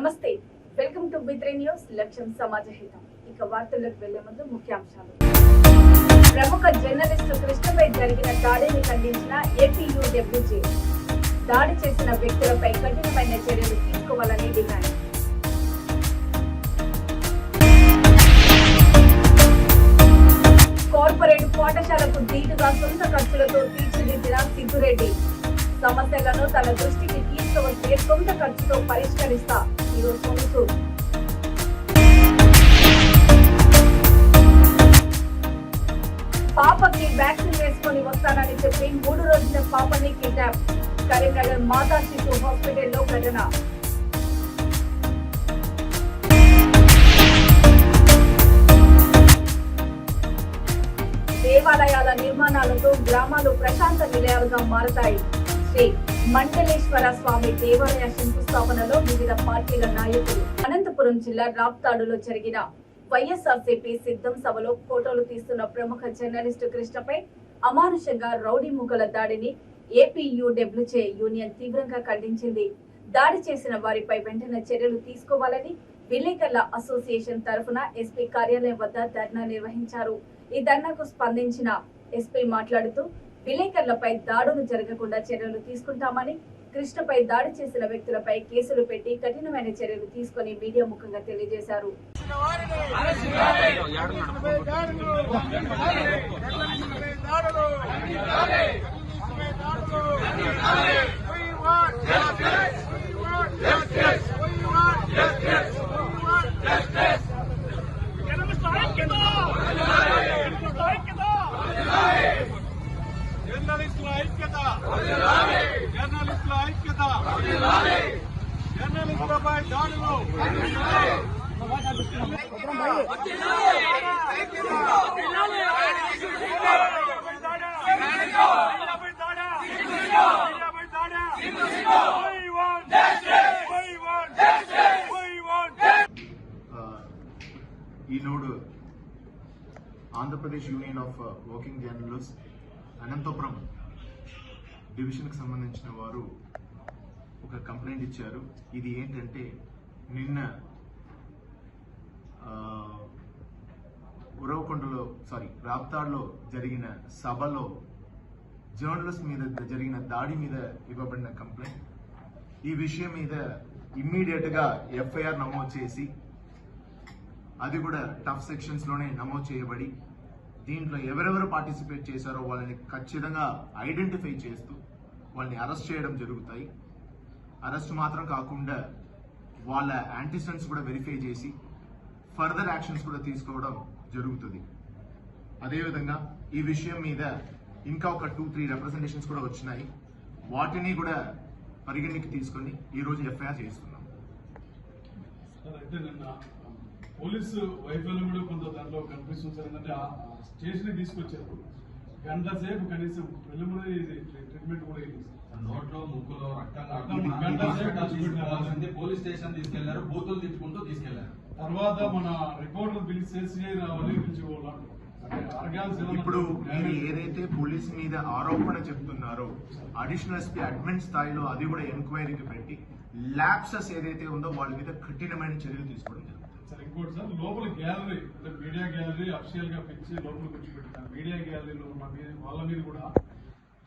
నమస్తే, welcome to B3 news. లక్ష్యం సమాజ హితం. ఇక వార్తలకు వెళ్లే ముందు ముఖ్యాంశాలు. ప్రముఖ జర్నలిస్టు కృష్ణపై జరిగిన దాడిని ఖండించిన APUWJ. దాడి చేసిన వ్యక్తులపై కఠినమైన చర్యలు తీసుకోవాలని డిమాండ్. కార్పొరేట్ పాఠశాలకు దీటుగా సొంత ఖర్చులతో తీర్చిదిద్దిన సిద్దురెడ్డి. సమస్యలను తన దృష్టికి తీసుకువస్తే సొంత ఖర్చుతో పరిష్కరిస్తా. ఈరోజు సోమసూద్. పాపకి వ్యాక్సిన్ వేసుకొని వస్తానని చెప్పి 3 రోజుల పాపని కిడ్నాప్. కరీంనగర్ మాతా శిశు హాస్పిటల్లో ఘటన. దేవాలయాల నిర్మాణాలతో గ్రామాలు ప్రశాంత నిలయాలుగా మారతాయి. శ్రీ మండలేశ్వర స్వామి దేవాలయ శంకుస్థాపనలో వివిధ పార్టీల నాయకులు. అనంతపురం జిల్లా రాప్తాడులో జరిగిన వైఎస్ఆర్సీపీ సిద్ధం సభలో ఫోటోలు తీస్తున్న ప్రముఖ జర్నలిస్టు కృష్ణపై అమానుషంగా రౌడీ ముగ్గుల దాడిని APUWJ యూనియన్ తీవ్రంగా ఖండించింది. దాడి చేసిన వారిపై వెంటనే చర్యలు తీసుకోవాలని విలేకరుల అసోసియేషన్ తరఫున SP కార్యాలయం వద్ద ధర్నా నిర్వహించారు. ఈ ధర్నాకు స్పందించిన SP మాట్లాడుతూ విలేకరులపై దాడులు జరగకుండా చర్యలు తీసుకుంటామని, కృష్ణపై దాడి చేసిన వ్యక్తులపై కేసులు పెట్టి కఠినమైన చర్యలు తీసుకుని మీడియా ముఖంగా తెలియజేశారు. Eenadu Andhra Pradesh union of working journalist Anantapuram డివిజన్కి సంబంధించిన వారు ఒక కంప్లైంట్ ఇచ్చారు. ఇది ఏంటంటే నిన్న రాప్తాడ్లో జరిగిన సభలో జర్నలిస్ట్ మీద జరిగిన దాడి మీద ఇవ్వబడిన కంప్లైంట్. ఈ విషయం మీద ఇమ్మీడియట్ గా FIR నమోదు చేసి, అది కూడా టఫ్ సెక్షన్స్ లోనే నమోదు చేయబడి, దీంట్లో ఎవరెవరు పార్టిసిపేట్ చేశారో వాళ్ళని ఖచ్చితంగా ఐడెంటిఫై చేస్తూ వాళ్ళని అరెస్ట్ చేయడం జరుగుతాయి. అరెస్ట్ మాత్రం కాకుండా వాళ్ళ యాంటిసిడెంట్స్ కూడా వెరిఫై చేసి ఫర్దర్ యాక్షన్స్ కూడా తీసుకోవడం జరుగుతుంది. అదేవిధంగా ఈ విషయం మీద ఇంకా ఒక 2-3 రిప్రజెంటేషన్స్ కూడా వచ్చినాయి. వాటిని కూడా పరిగణనకి తీసుకొని ఈ రోజు FIR చేస్తున్నాం. అయితే నిన్న పోలీసు వైఫల్యం కూడా కొంత దాంట్లో కనిపిస్తుంది సార్. ఏంటంటే స్టేషన్ తీసుకొచ్చారు, గంట సేపు కనీసం ప్రిలిమినరీ ట్రీట్మెంట్ కూడా ఇవ్వాలి. నోట్లో ముక్కులో రక్తం పోలీస్ స్టేషన్ తీసుకెళ్లారు, బూతులు తెచ్చుకుంటూ తీసుకెళ్లారు. తర్వాత మన రిపోర్టర్ పిలిచి రావాలి ఇప్పుడు మీరు ఏదైతే పోలీస్ మీద ఆరోపణ చెప్తున్నారో అడిషనల్ SP అడ్మిన్ స్థాయిలో అది కూడా ఎంక్వైరీకి పెట్టి ల్యాప్సెస్ ఏదైతే ఉందో వాళ్ళ మీద కఠినమైన చర్యలు తీసుకోవడం జరుగుతుంది. సార్ ఇంకోటి సార్, లోపల గ్యాలరీ అంటే మీడియా గ్యాలరీ అఫిషియల్ గా పెంచి లోపలికి వచ్చి పెట్టారు. మీడియా గ్యాలరీలో వాళ్ళ మీద కూడా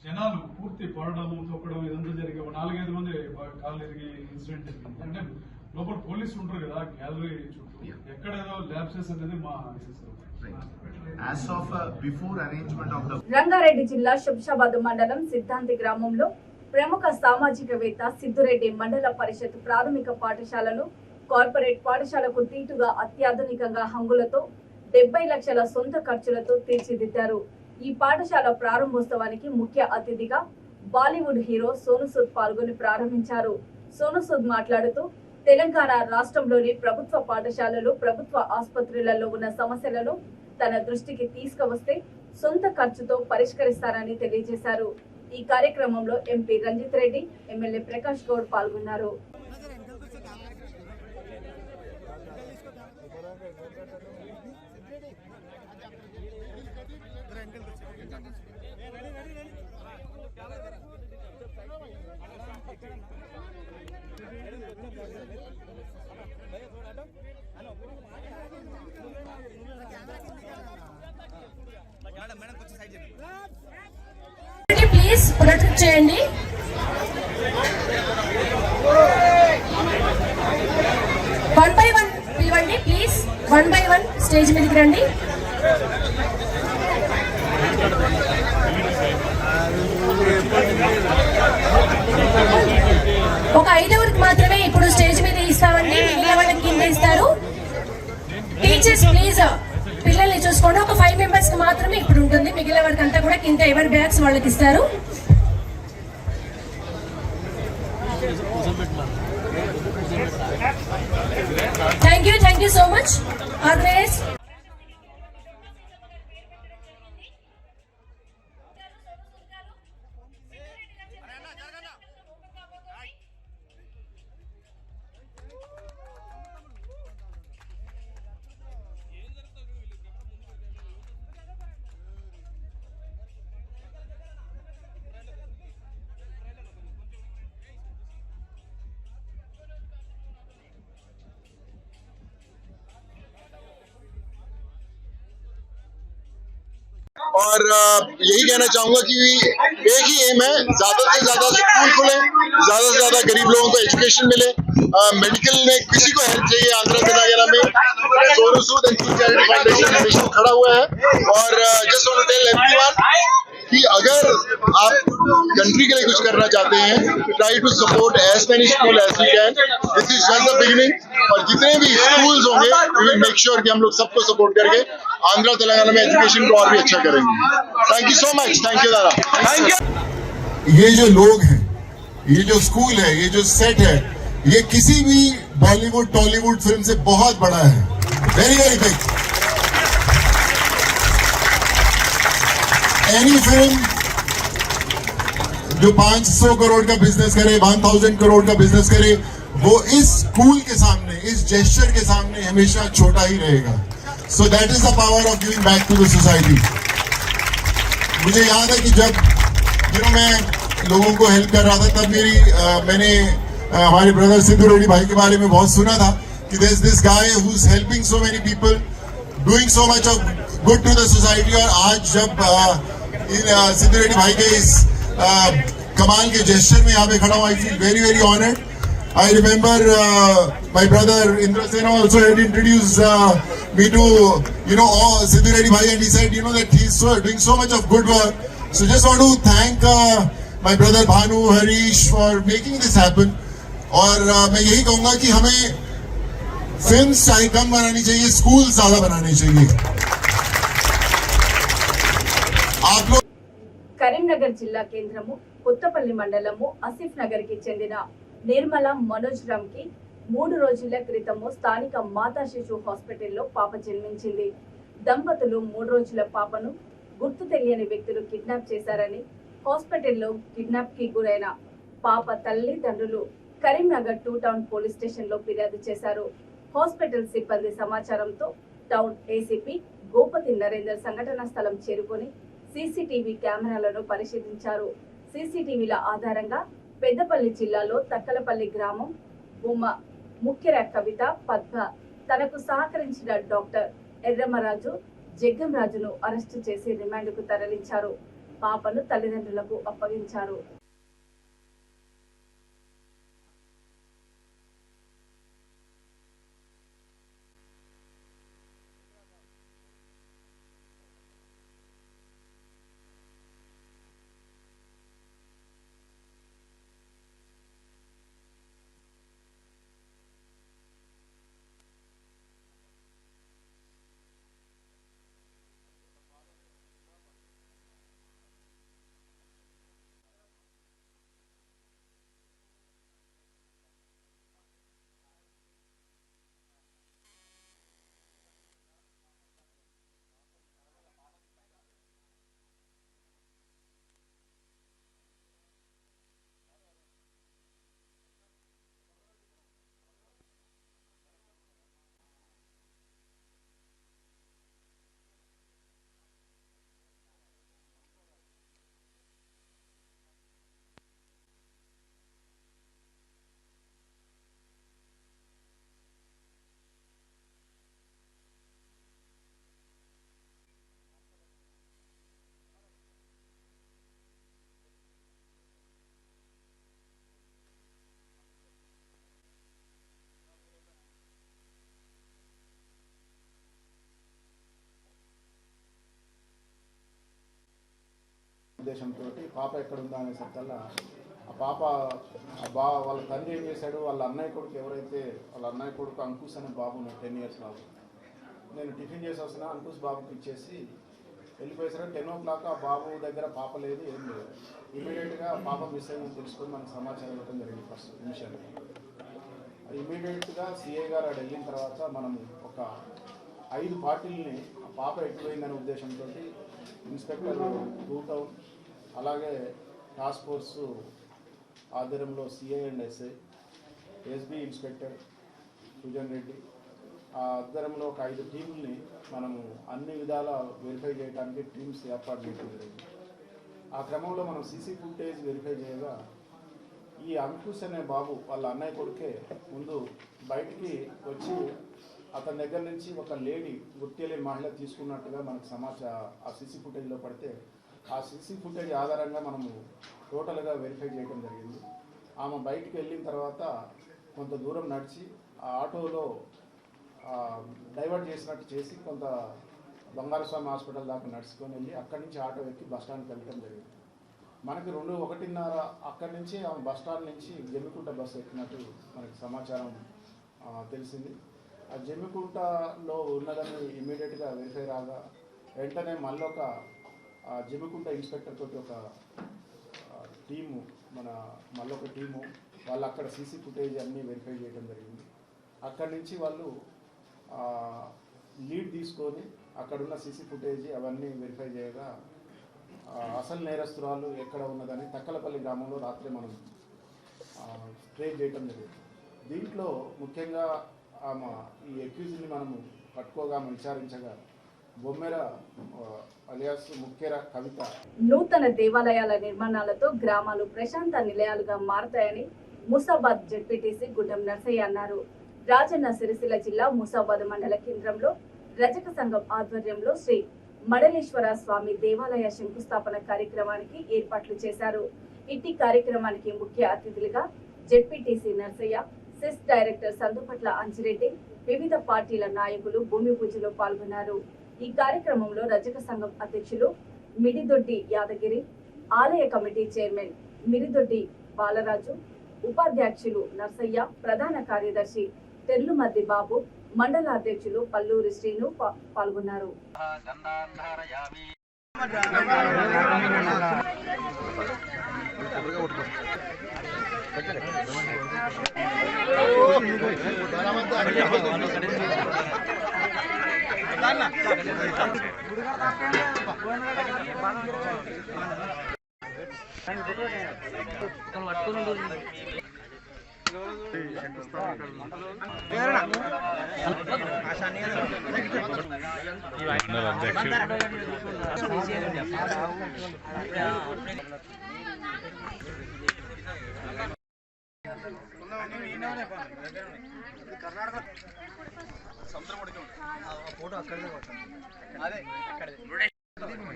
జనాలు పూర్తి పడడము, తొక్కడం ఇదంతా జరిగే 4-5 మంది కాళ్ళు ఎరిగి ఇన్సిడెంట్ జరిగింది. అంటే లోపల పోలీసులు ఉంటారు కదా గ్యాలరీ చుట్టూ, ఎక్కడేదో ల్యాప్సెస్ అనేది మా రంగారెడ్డి జిల్లా శంషాబాద్ మండలం సిద్ధాంతి గ్రామంలో ప్రముఖ సామాజికవేత్త సిద్దురెడ్డి మండల పరిషత్ ప్రాథమిక పాఠశాలను కార్పొరేట్ పాఠశాలకు దీటుగా అత్యాధునికంగా హంగులతో 70 లక్షల సొంత ఖర్చులతో తీర్చిదిద్దారు. ఈ పాఠశాల ప్రారంభోత్సవానికి ముఖ్య అతిథిగా బాలీవుడ్ హీరో సోను సూద్ పాల్గొని ప్రారంభించారు. సోను సూద్ మాట్లాడుతూ తెలంగాణ రాష్ట్రంలోని ప్రభుత్వ పాఠశాలలు, ప్రభుత్వ ఆసుపత్రులలో ఉన్న సమస్యలను తన దృష్టికి తీసుకువస్తే సొంత ఖర్చుతో పరిష్కరిస్తారని తెలియజేశారు. ఈ కార్యక్రమంలో MP రంజిత్ రెడ్డి, MLA ప్రకాష్ గౌడ్ పాల్గొన్నారు. ప్లీజ్ ప్రొటెక్ట్ చేయండి. వన్ బై వన్ పిలవండి please. One by one stage మీదకి రండి. ఒక 5 మాత్రమే ఇప్పుడు స్టేజ్ మీద ఇస్తామండి. మిగిలిన వాళ్ళకి కింద ఇస్తారు. టీచర్స్ ప్లీజ్ పిల్లల్ని చూసుకోండి. ఒక 5 మెంబర్స్ కి మాత్రమే ఇప్పుడు ఉంటుంది. మిగిలిన వారికి అంతా కూడా కింద ఎవరి బ్యాగ్స్ వాళ్ళకి ఇస్తారు. Thank you so much. Organise और यही कहना चाहूंगा कि एक ही एम है, ज्यादा से ज्यादा स्कूल खुले, ज्यादा से ज्यादा गरीब लोगों को एजुकेशन मिले. मेडिकल में किसी को हेल्प चाहिए आंध्रा तेलंगाना में, Sonu Sood and charity foundation हमेशा खड़ा हुआ है. और just want to tell everyone कि अगर आप कंट्री के लिए कुछ करना चाहते हैं, try to support as many school as we can. This is just the beginning. और जितने भी स्कूल्स होंगे वी विल मेक श्योर कि हम लोग सबको सपोर्ट करके आंध्रा तेलंगाना में एजुकेशन को और भी अच्छा करेंगे. Thank you so much. Thank you दादा. Thank you. ये जो लोग हैं, ये जो स्कूल है, ये जो सेट है, ये किसी भी बॉलीवुड टॉलीवुड फिल्म से बहुत बड़ा है. Very very big. Any film जो 500 करोड़ का बिजनेस करे, 1000 करोड़ का बिजनेस करे, वो इस स्कूल के सामने, इस जेस्चर के सामने हमेशा छोटा ही रहेगा. So that is the power of giving back to the society. मुझे याद है कि जब मैं लोगों को हेल्प कर रहा था, तब मैंने हमारे ब्रदर सिद्धू रेड्डी भाई के बारे में बहुत सुना था कि there is this guy who is helping so many people, doing so much of good to the society. और आज जब सिद्धू रेड्डी भाई के इस कमाल के जेस्चर में यहाँ पे खड़ा हूँ, I feel very very honoured. I remember my brother Indra Sena also had introduced me to Siddhu Reddy bhai, and he said that he's doing so much of good work. So just want to thank my brother Bhanu, Harish for making this happen. और मैं यही कहूँगा कि हमें films चाहे कम बनानी चाहिए, school ज्यादा बनाने चाहिए. आप लोग కరీంనగర్ జిల్లా కేంద్రము కొత్తపల్లి మండలము ఆసిఫ్ నగర్ కి చెందిన నిర్మల మనోజ్ రామ్ కి 3 రోజుల క్రితము స్థానిక మాతా శిశు హాస్పిటల్లో పాప జన్మించింది. దంపతులు 3 రోజుల పాపను గుర్తు తెలియని వ్యక్తులు కిడ్నాప్ చేశారని, హాస్పిటల్లో కిడ్నాప్ కి గురైన పాప తల్లిదండ్రులు కరీంనగర్ 2 టౌన్ పోలీస్ స్టేషన్ లో ఫిర్యాదు చేశారు. హాస్పిటల్ సిబ్బంది సమాచారంతో టౌన్ ఏసీపీ గోపతి నరేందర్ సంఘటనా స్థలం చేరుకొని సీసీటీవీ కెమెరాలను పరిశీలించారు. సీసీటీవీల ఆధారంగా పెద్దపల్లి జిల్లాలో తక్కలపల్లి గ్రామం బొమ్మ ముఖ్యర కవిత పద్మ తనకు సహకరించిన డాక్టర్ ఎర్రమరాజు జగ్గంరాజును అరెస్టు చేసి రిమాండ్కు తరలించారు. పాపను తల్లిదండ్రులకు అప్పగించారు. ఉద్దేశంతో పాప ఎక్కడుందా అనేసరికల్లా ఆ పాప వాళ్ళ తండ్రి ఏం చేశాడు, వాళ్ళ అన్నయ్య కొడుకు ఎవరైతే వాళ్ళ అన్నయ్య కొడుకు అంకుష్ అనే బాబు 10 years బాబు, నేను టిఫిన్ చేసి వస్తున్నా అంకుష్ బాబుకి ఇచ్చేసి వెళ్ళిపోయేసరికి 10 o'clock ఆ బాబు దగ్గర పాప లేదు, ఏం లేదు. ఇమీడియట్గా పాప మిస్ అయిందని తెలుసుకొని మనకు సమాచారం ఇవ్వడం జరిగింది. ఫస్ట్ నిమిషాలు ఇమీడియట్గా సిఐ గారు అక్కడ వెళ్ళిన తర్వాత మనం ఒక 5 పార్టీలని ఆ పాప ఎక్కువైందనే ఉద్దేశంతో ఇన్స్పెక్టర్ 2 టౌన్ అలాగే టాస్క్ ఫోర్స్ ఆధ్వర్యంలో CI and SI SB inspector Sujan Reddy ఆ ఆధ్వర్యంలో ఒక 5 టీంలని మనము అన్ని విధాల వెరిఫై చేయడానికి టీమ్స్ ఏర్పాటు చేయడం జరిగింది. ఆ క్రమంలో మనం సీసీ ఫుటేజ్ వెరిఫై చేయగా ఈ అంకుష్ అనే బాబు వాళ్ళ అన్నయ్య కొడుకే ముందు బయటికి వచ్చి అతని దగ్గర నుంచి ఒక లేడీ గుర్తిలేని మహిళ తీసుకున్నట్టుగా మనకు ఆ సీసీ ఫుటేజ్లో పడితే ఆ సీసీ ఫుటేజ్ ఆధారంగా మనము టోటల్గా వెరిఫై చేయడం జరిగింది. ఆమె బయటికి వెళ్ళిన తర్వాత కొంత దూరం నడిచి ఆ ఆటోలో డైవర్ట్ చేసినట్టు చేసి కొంత బంగారస్వామి హాస్పిటల్ దాకా నడుచుకొని వెళ్ళి అక్కడి నుంచి ఆటో ఎక్కి బస్టాండ్కి వెళ్ళడం జరిగింది. మనకి 2:30 అక్కడి నుంచి ఆమె బస్టాండ్ నుంచి జమ్మికుంట బస్సు ఎక్కినట్టు మనకి సమాచారం తెలిసింది. ఆ జమ్మికుంటలో ఉన్నదని ఇమ్మీడియట్గా వెరిఫై రాగా వెంటనే మళ్ళీ ఒక జమ్మికుంట ఇన్స్పెక్టర్ తోటి ఒక టీము మళ్ళొక టీము వాళ్ళు అక్కడ సీసీ ఫుటేజ్ అన్నీ వెరిఫై చేయడం జరిగింది. అక్కడి నుంచి వాళ్ళు లీడ్ తీసుకొని అక్కడున్న సీసీ ఫుటేజ్ అవన్నీ వెరిఫై చేయగా అసలు నేరస్తురాలు ఎక్కడ ఉన్నదని తక్కలపల్లి గ్రామంలో రాత్రి మనం ట్రేస్ చేయడం జరిగింది. దీంట్లో ముఖ్యంగా ఈ అక్యూజ్ని మనము పట్టుకోగా విచారించగా బొమ్మెర అలియాస్ ముఖ్యర కవిత. నూతన దేవాలయాల నిర్మాణాలతో గ్రామాలు ప్రశాంత నిలయాలుగా మారతాయని ముసాబాద్ జెడ్పీటీసీ గుడ్డం నర్సయ్య అన్నారు. రాజన్న సిరిసిల్ల జిల్లా ముసాబాద్ మండల కేంద్రంలో రజక సంఘం ఆధ్వర్యంలో శ్రీ మడలేశ్వర స్వామి దేవాలయ శంకుస్థాపన కార్యక్రమానికి ఏర్పాట్లు చేశారు. ఇట్టి కార్యక్రమానికి ముఖ్య అతిథులుగా ZPTC Narsaiah, CESS director Sandupatla Anjireddy, వివిధ పార్టీల నాయకులు భూమి పూజలో పాల్గొన్నారు. ఈ కార్యక్రమంలో రజక సంఘం అధ్యక్షులు మిడిదొడ్డి యాదగిరి, ఆలయ కమిటీ చైర్మన్ మిడిదొడ్డి బాలరాజు, ఉపాధ్యక్షులు నర్సయ్య, ప్రధాన కార్యదర్శి తెర్లుమద్ది బాబు, మండల అధ్యక్షులు పల్లూరి శ్రీను పాల్గొన్నారు.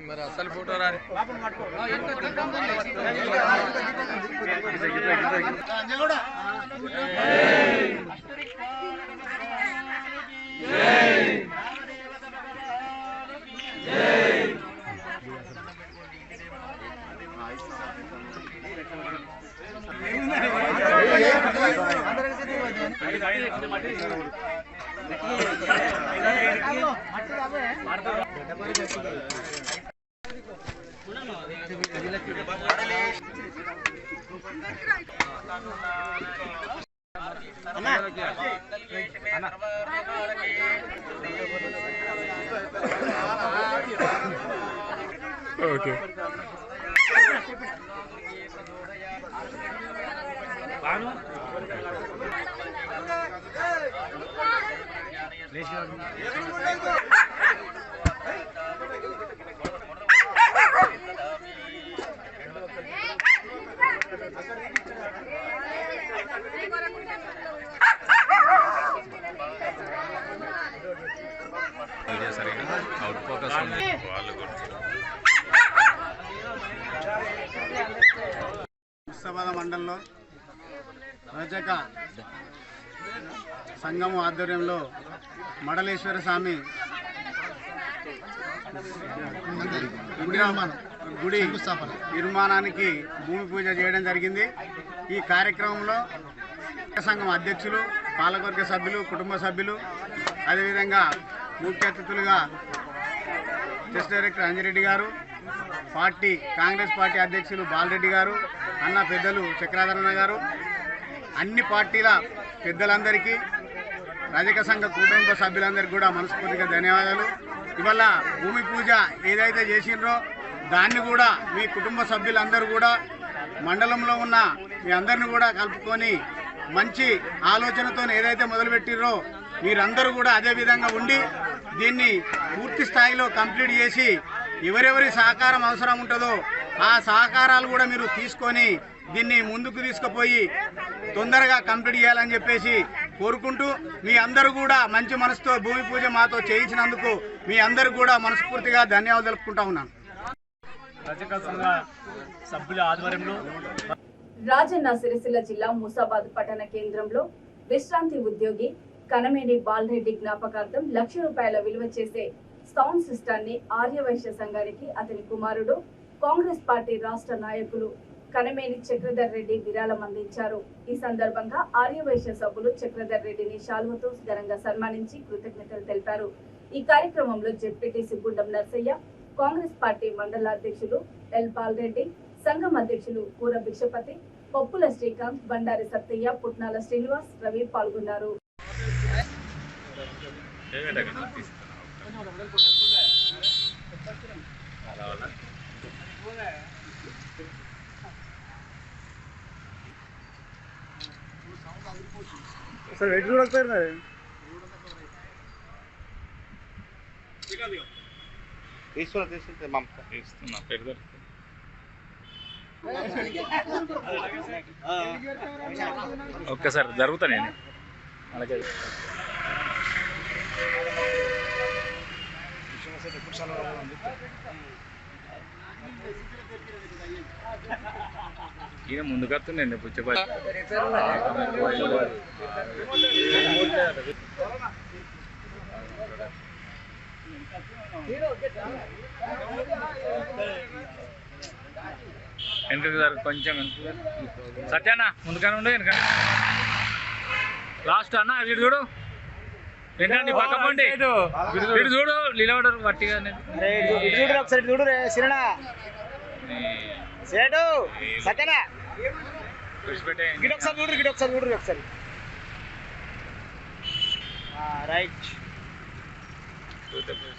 మరి అసలు ఫోటో రాని ఓకే అవుట్ ఫోకస్ ఉంది వాళ్ళు ముస్తాబాద్ మండలంలో రజక సంఘం ఆధ్వర్యంలో మడలేశ్వర స్వామి గుడి నిర్మాణానికి భూమి పూజ చేయడం జరిగింది. ఈ కార్యక్రమంలో సంఘం అధ్యక్షులు, పాలకవర్గ సభ్యులు, కుటుంబ సభ్యులు, అదేవిధంగా ముఖ్య అతిథులుగా చెస్ డైరెక్టర్ అంజిరెడ్డి గారు, కాంగ్రెస్ పార్టీ అధ్యక్షులు బాలరెడ్డి గారు, అన్న పెద్దలు చక్రాధరణ గారు, అన్ని పార్టీల పెద్దలందరికీ, రజక సంఘ కుటుంబ సభ్యులందరికీ కూడా మనస్ఫూర్తిగా ధన్యవాదాలు. ఇవాళ భూమి పూజ ఏదైతే చేసిండ్రో దాన్ని కూడా మీ కుటుంబ సభ్యులందరూ కూడా మండలంలో ఉన్న మీ అందరిని కూడా కలుపుకొని మంచి ఆలోచనతో ఏదైతే మొదలుపెట్టిర్రో మీరందరూ కూడా అదే విధంగా ఉండి దీన్ని పూర్తి స్థాయిలో కంప్లీట్ చేసి ఎవరెవరి సహకారం అవసరం ఉంటుందో ఆ సహకారాలు కూడా మీరు తీసుకొని దీన్ని ముందుకు తీసుకుపోయి తొందరగా కంప్లీట్ చేయాలని చెప్పేసి కోరుకుంటూ మీ అందరూ కూడా మంచి మనసుతో భూమి పూజ మాతో చేయించినందుకు మీ అందరూ కూడా మనస్ఫూర్తిగా ధన్యవాదాలు తెలుపుకుంటా ఉన్నాను. రజక సంఘ సభ్యుల ఆధ్వర్యంలో రాజన్న సిరిసిల్ల జిల్లా ముసాబాద్ పట్టణ కేంద్రంలో విశ్రాంతి ఉద్యోగి కనమేని బాలరెడ్డి జ్ఞాపకార్థం ₹1,00,000 విలువ చేసే సౌండ్ సిస్టాన్ని ఆర్యవైశ్య సంఘానికి అతని కుమారుడు కాంగ్రెస్ పార్టీ రాష్ట్ర నాయకులు కనమేని చక్రధర్ రెడ్డి విరాళం అందించారు. ఈ సందర్భంగా ఆర్యవైశ్య సభ్యులు చక్రధర్ రెడ్డిని శాలువతో ఘనంగా సన్మానించి కృతజ్ఞతలు తెలిపారు. ఈ కార్యక్రమంలో జెడ్పీటీసీ గుండం నర్సయ్య, కాంగ్రెస్ పార్టీ మండల అధ్యక్షులు ఎల్ బాలరెడ్డి, సంఘం అధ్యక్షులు కూర భిక్షపతి, పప్పుల శ్రీకాంత్, బండారి సత్తయ్య, పుట్నాల శ్రీనివాస్, రవి పాల్గొన్నారు. సార్ ఎటు చూడకపోయారు తీస్తున్నా పెడతారు. ఒక్కసారి జరుగుతా నేను అలాగే ఈయన ముందుకు వస్తుండే పుచ్చపల్లి వెనక కొంచెం సత్యానా ముందుగానే ఉండు, వెనక లాస్ట్ అన్న వీడు చూడు, వెనకండి పక్క పండి వీడు చూడు నిలబడరు వట్టిగా ఒకసారి చూడు సిరనా సేటు సత్యనా ఒకసారి చూడు ఒకసారి రైట్ ఒకసారి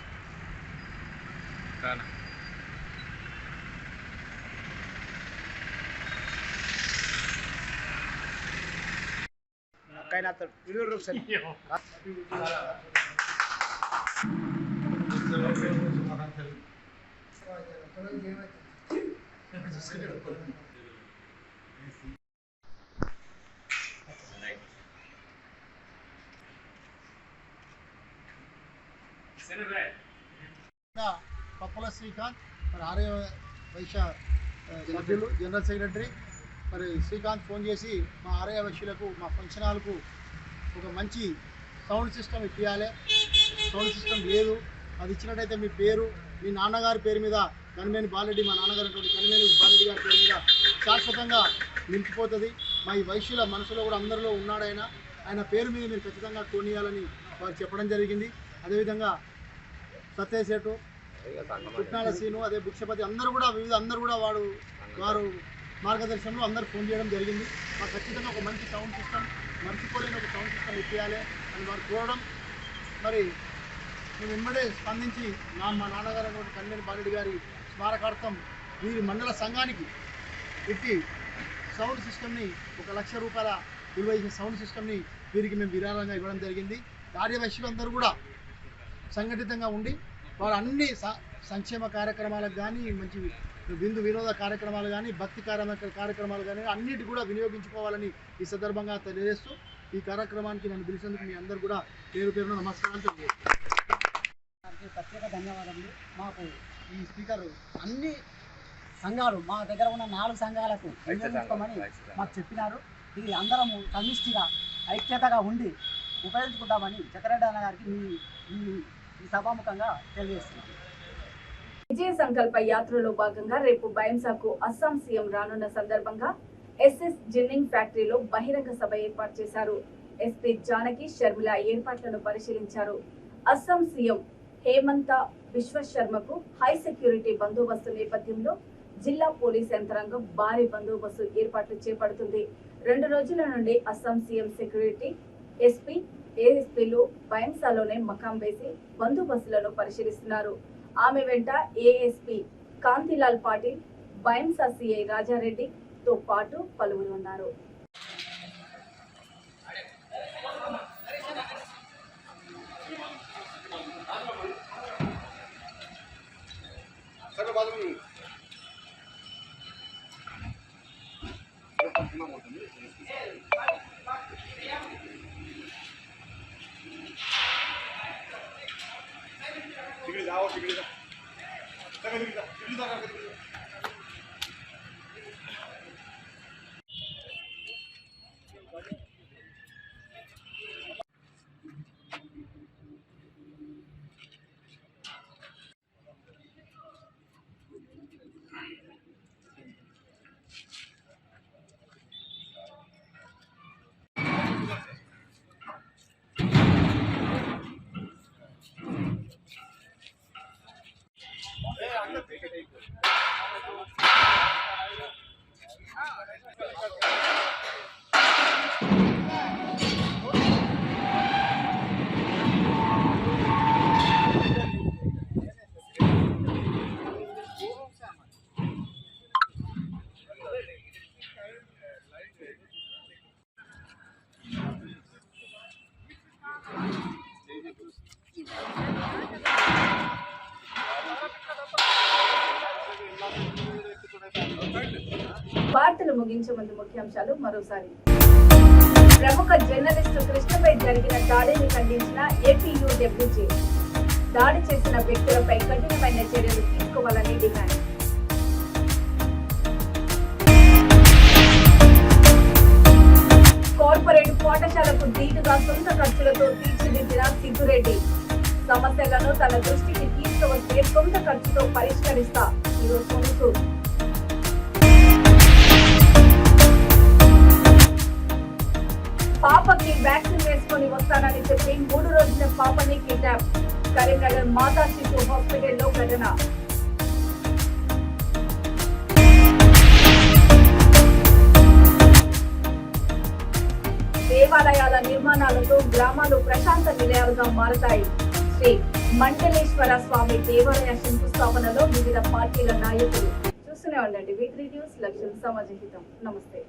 పప్పుల శ్రీకాంత్ మరి ఆర్య వైశ్య సభ్యులు జనరల్ సెక్రటరీ మరి శ్రీకాంత్ ఫోన్ చేసి మా ఆర్య వైశ్యులకు మా ఫంక్షన్ హాల్కు ఒక మంచి సౌండ్ సిస్టమ్ ఇప్పించాలి, సౌండ్ సిస్టమ్ లేదు, అది ఇచ్చినట్టయితే మీ పేరు మీ నాన్నగారి పేరు మీద కనమేని బాలరెడ్డి, మా నాన్నగారు కనమేని బాలరెడ్డి గారి పేరు మీద శాశ్వతంగా నిలిచిపోతుంది. మా ఈ వైశ్యుల మనసులో కూడా అందరిలో ఉన్నాడు ఆయన పేరు మీద మీరు ఖచ్చితంగా కొనియాలని వారు చెప్పడం జరిగింది. అదేవిధంగా సత్యసేటు, పుట్నాల సీను, అదే భిక్షపతి అందరూ కూడా వారు మార్గదర్శనంలో అందరూ ఫోన్ చేయడం జరిగింది. మాకు ఖచ్చితంగా ఒక మంచి సౌండ్ సిస్టమ్, మర్చిపోలేని ఒక సౌండ్ సిస్టమ్ ఇప్పించాలి అని వారు కోరడం, మరి మేము వెంబడే స్పందించి మా నాన్నగారు కనమేని బాలరెడ్డి గారి స్మారకార్థం వీరి మండల సంఘానికి పెట్టి సౌండ్ సిస్టమ్ని ₹1,00,000 విలువ చేసే సౌండ్ సిస్టమ్ని వీరికి మేము విరాళంగా ఇవ్వడం జరిగింది. ఆర్యవైశ్యులందరూ కూడా సంఘటితంగా ఉండి వారు అన్ని సంక్షేమ కార్యక్రమాలకు కానీ, మంచి విందు వినోద కార్యక్రమాలు కానీ, భక్తి కార్యక్రమాలు కానీ అన్నిటి కూడా వినియోగించుకోవాలని ఈ సందర్భంగా తెలియజేస్తూ ఈ కార్యక్రమానికి నన్ను పిలిచేందుకు మీ అందరూ కూడా పేరు పేరున నమస్కారం తెలియజేస్తాను. ప్రత్యేక ధన్యవాదాలు. మాకు ఈ స్పీకర్ అన్ని సంఘాలు మా దగ్గర ఉన్న 4 సంఘాలకు వినియోగించుకోమని మాకు చెప్పినారు. ఇది అందరము సమిష్టిగా ఐక్యతగా ఉండి ఉపయోగించుకుంటామని చక్రరెడ్డి అన్న గారికి ఈ సభాముఖంగా తెలియజేస్తున్నాను. విజయ సంకల్ప యాత్రలో భాగంగా రేపు బైంసాకు అస్సాం సీఎం రానున్న సందర్భంగా ఎస్ఎస్ జిన్నింగ్ ఫ్యాక్టరీలో బహిరంగ సభ ఏర్పాటు చేశారు. ఎస్పీ జానకి షర్మిల ఏర్పాట్లను పరిశీలించారు. అస్సాం సీఎం హేమంత బిశ్వ శర్మకు హై సెక్యూరిటీ బందోబస్తు నేపథ్యంలో జిల్లా పోలీస్ యంత్రాంగం భారీ బందోబస్తు ఏర్పాట్లు చేపడుతుంది. 2 రోజుల నుండి అస్సాం సీఎం సెక్యూరిటీ ఎస్పీ ఏఎస్పీలు బైంసాలోనే మకాం వేసి బందోబస్తులను పరిశీలిస్తున్నారు. ఆమె వెంట ఏఎస్పీ కాంతిలాల్ పాటిల్, బైంసా సిఐ రాజారెడ్డితో పాటు పలువురు ఉన్నారు. వార్తలు ముగించే ముందు ముఖ్యాంశాలు మరోసారి. ప్రముఖ జర్నలిస్టు కృష్ణపై జరిగిన దాడిని ఖండించిన ఏపీయూడబ్ల్యూజే. దాడి చేసిన వ్యక్తులపై కఠినమైన చర్యలు తీసుకోవాలని డిమాండ్. కార్పొరేట్ పాఠశాలకు దీటుగా సొంత ఖర్చులతో తీర్చిదిద్దిన సిద్దురెడ్డి. సమస్యలను తన దృష్టికి తీసుకువస్తే సొంత ఖర్చుతో పరిష్కరిస్తా ఈరోజు సొంతూరు. పాపకి వ్యాక్సిన్ వేసుకొని వస్తానని చెప్పి 3 రోజుల పాపని కిడ్నాప్. కరీంనగర్ మాతా శిశు హాస్పిటల్లో ఘటన. దేవాలయాల నిర్మాణాలతో గ్రామాలు ప్రశాంత నిలయాలుగా మారతాయి. శ్రీ మండలేశ్వర స్వామి దేవాలయ శంకుస్థాపనలో వివిధ పార్టీల నాయకులు. చూస్తూనే ఉండండి V3 న్యూస్. లక్ష్యం సమాజ హితం. నమస్తే.